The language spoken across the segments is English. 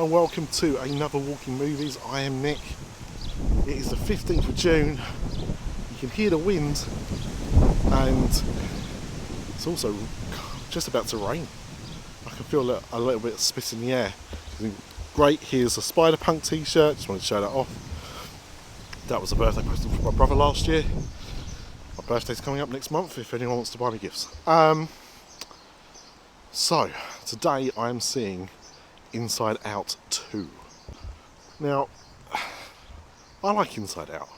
and welcome to another Walking Movies. I am Nick. It is the 15th of June. You can hear the wind and it's also just about to rain. I can feel a little bit of spit in the air. Great, here's a Spider-Punk t-shirt, just wanted to show that off. That was a birthday present from my brother last year. My birthday's coming up next month if anyone wants to buy me gifts. So, today I am seeing Inside Out 2. Now, I like Inside Out.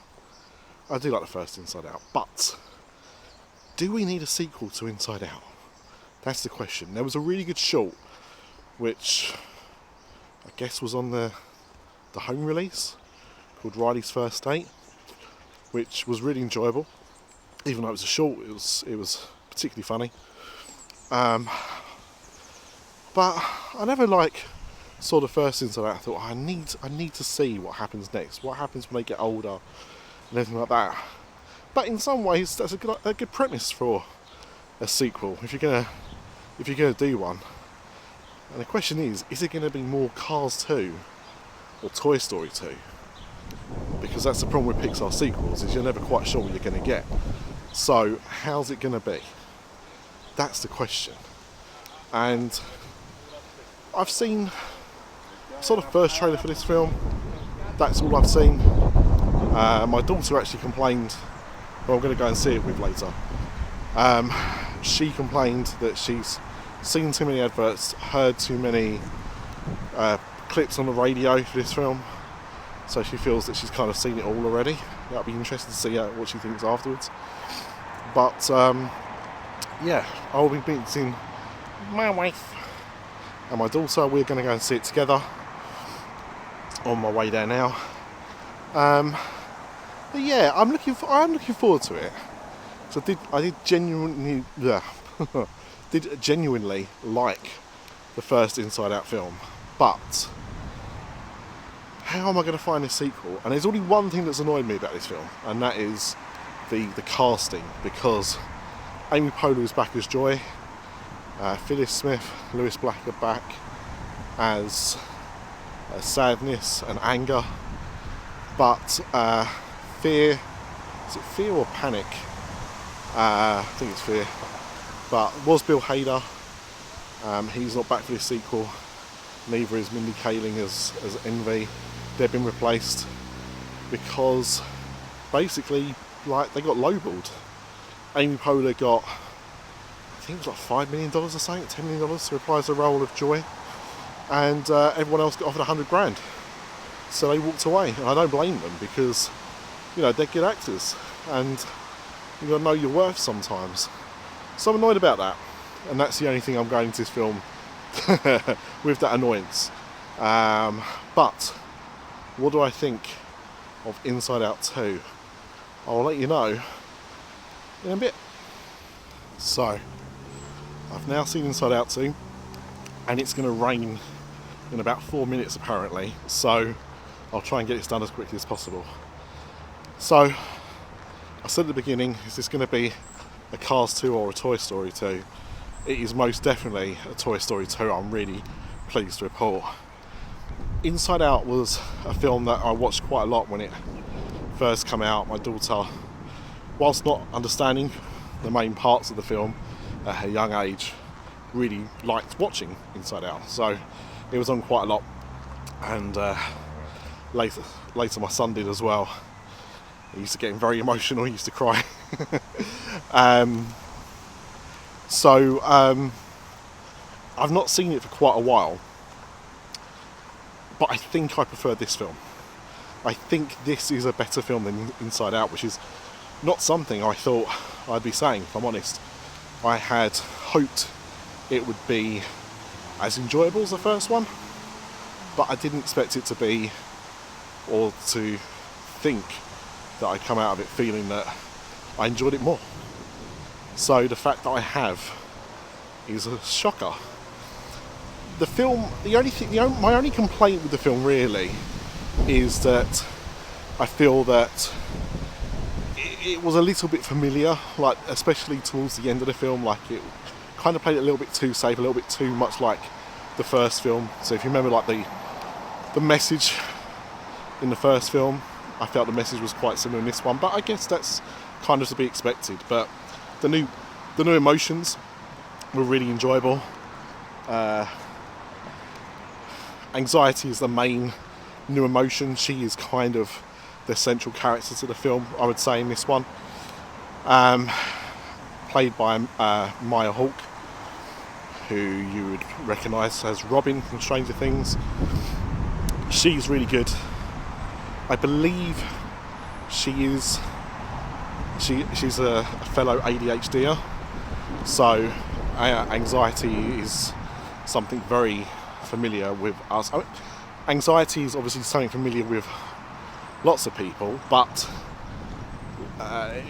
I do like the first Inside Out, but do we need a sequel to Inside Out? That's the question. There was a really good short, which I guess was on the home release, called Riley's First Date, which was really enjoyable. Even though it was a short, it was particularly funny. But I never saw the first Inside Out. I thought, I need to see what happens next. What happens when they get older and everything like that. But in some ways, that's a good premise for a sequel if you're gonna do one. And the question is it going to be more Cars 2 or Toy Story 2? Because that's the problem with Pixar sequels, is you're never quite sure what you're going to get. So how's it going to be? That's the question. And I saw the first trailer for this film. That's all I've seen. My daughter actually complained, who I'm going to go and see it with later. She complained that she's seen too many adverts, heard too many clips on the radio for this film. So she feels that she's kind of seen it all already. That'll be interesting to see what she thinks afterwards. But yeah, I'll be meeting my wife and my daughter. We're going to go and see it together on my way there now. But yeah, I'm looking forward to it. So I did genuinely like the first Inside Out film, but how am I going to find a sequel? And there's only one thing that's annoyed me about this film, and that is the casting, because Amy Poehler is back as Joy, Phyllis Smith, Lewis Black are back as Sadness and Anger, but Fear, is it Fear or Panic? I think it's Fear, but was Bill Hader. He's not back for this sequel, neither is Mindy Kaling as Envy. They've been replaced because basically they got lowballed. Amy Poehler got, I think it was $5 million or something, $10 million to reprise the role of Joy, and everyone else got offered $100,000. So they walked away, and I don't blame them, because they're good actors and you got to know your worth sometimes. So I'm annoyed about that, and that's the only thing I'm going to this film with that annoyance. But what do I think of Inside Out 2? I'll let you know in a bit. So, I've now seen Inside Out 2, and it's going to rain in about 4 minutes apparently, so I'll try and get this done as quickly as possible. So, I said at the beginning, is this going to be a Cars 2 or a Toy Story 2? It is most definitely a Toy Story 2, I'm really pleased to report. Inside Out was a film that I watched quite a lot when it first came out. My daughter, whilst not understanding the main parts of the film at her young age, really liked watching Inside Out. So it was on quite a lot, and later my son did as well. He used to get very emotional, he used to cry. So I've not seen it for quite a while, but I think I prefer this film. I think this is a better film than Inside Out, which is not something I thought I'd be saying, if I'm honest. I had hoped it would be as enjoyable as the first one, but I didn't expect it to be, or to think that I come out of it feeling that I enjoyed it more. So the fact that I have is a shocker. The film, my only complaint with the film really is that I feel that it was a little bit familiar, especially towards the end of the film. It kind of played it a little bit too safe, a little bit too much like the first film. So if you remember the message in the first film, I felt the message was quite similar in this one, but I guess that's kind of to be expected. But the new emotions were really enjoyable. Anxiety is the main new emotion. She is kind of the central character to the film, I would say, in this one. Played by Maya Hawke, who you would recognise as Robin from Stranger Things. She's really good. I believe she's a fellow ADHDer, so anxiety is something very familiar with us. Anxiety is obviously something familiar with lots of people, but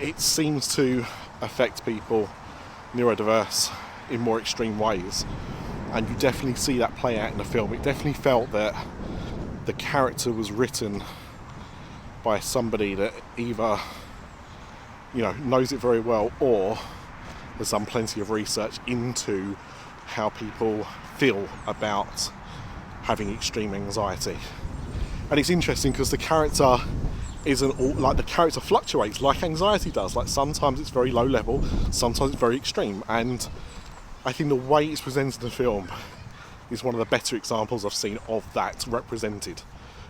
it seems to affect people neurodiverse in more extreme ways, and you definitely see that play out in the film. It definitely felt that the character was written by somebody that either, you know, knows it very well or has done plenty of research into how people feel about having extreme anxiety. And it's interesting because the character isn't all, like, the character fluctuates like anxiety does. Like, sometimes it's very low level, sometimes it's very extreme, and I think the way it's presented in the film is one of the better examples I've seen of that represented,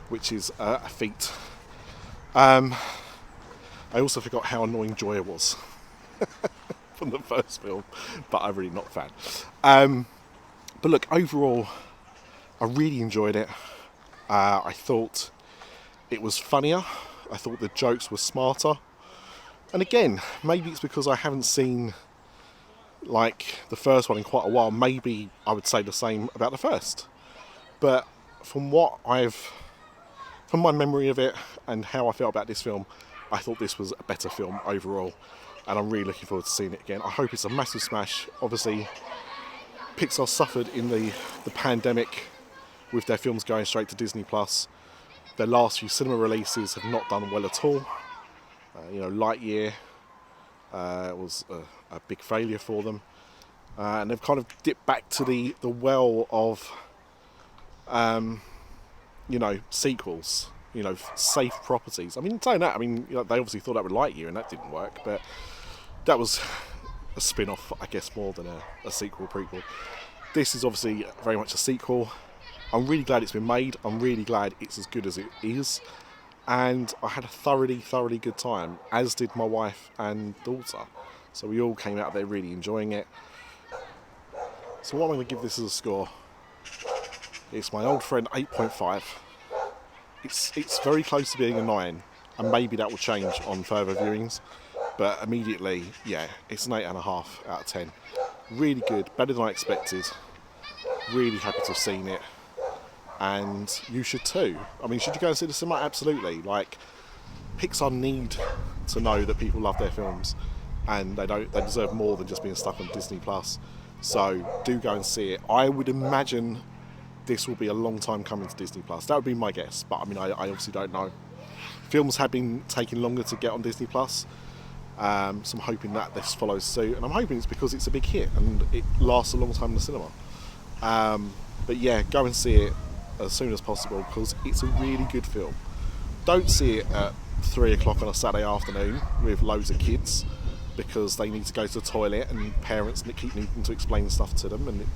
which is a feat. I also forgot how annoying Joya was from the first film, but I'm really not a fan. But look, overall, I really enjoyed it. I thought it was funnier. I thought the jokes were smarter. And again, maybe it's because I haven't seen like the first one in quite a while. Maybe I would say the same about the first. But from my memory of it and how I felt about this film, I thought this was a better film overall, and I'm really looking forward to seeing it again. I hope it's a massive smash. Obviously, Pixar suffered in the pandemic with their films going straight to Disney+. Their last few cinema releases have not done well at all. Lightyear was a big failure for them, and they've kind of dipped back to the well of sequels, safe properties. I mean, saying that, they obviously thought that would Lightyear, and that didn't work, but that was a spin-off, I guess, more than a sequel, prequel. This is obviously very much a sequel. I'm really glad it's been made. I'm really glad it's as good as it is. And I had a thoroughly good time, as did my wife and daughter. So we all came out of there really enjoying it. So what I'm going to give this as a score, it's my old friend 8.5. It's very close to being a 9, and maybe that will change on further viewings. But immediately, yeah, it's an 8.5 out of 10. Really good, better than I expected. Really happy to have seen it. And you should too. Should you go and see the cinema? Absolutely. Like, Pixar need to know that people love their films, and they deserve more than just being stuck on Disney+. So do go and see it. I would imagine this will be a long time coming to Disney+. That would be my guess, but I obviously don't know. Films have been taking longer to get on Disney+, so I'm hoping that this follows suit, and I'm hoping it's because it's a big hit and it lasts a long time in the cinema. But yeah, go and see it as soon as possible, because it's a really good film. Don't see it at 3 o'clock on a Saturday afternoon with loads of kids, because they need to go to the toilet and parents keep needing to explain stuff to them, and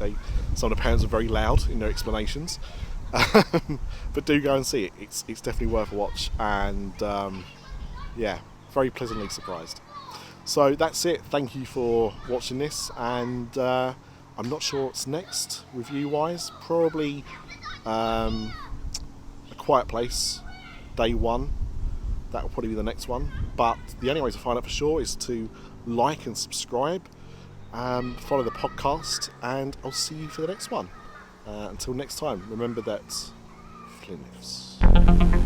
some of the parents are very loud in their explanations. But do go and see it. It's definitely worth a watch, and very pleasantly surprised. So that's it. Thank you for watching this, and I'm not sure what's next review wise. Probably A Quiet Place, Day 1. That will probably be the next one. But the only way to find out for sure is to like and subscribe, follow the podcast, and I'll see you for the next one. Until next time, remember that Flynn lives.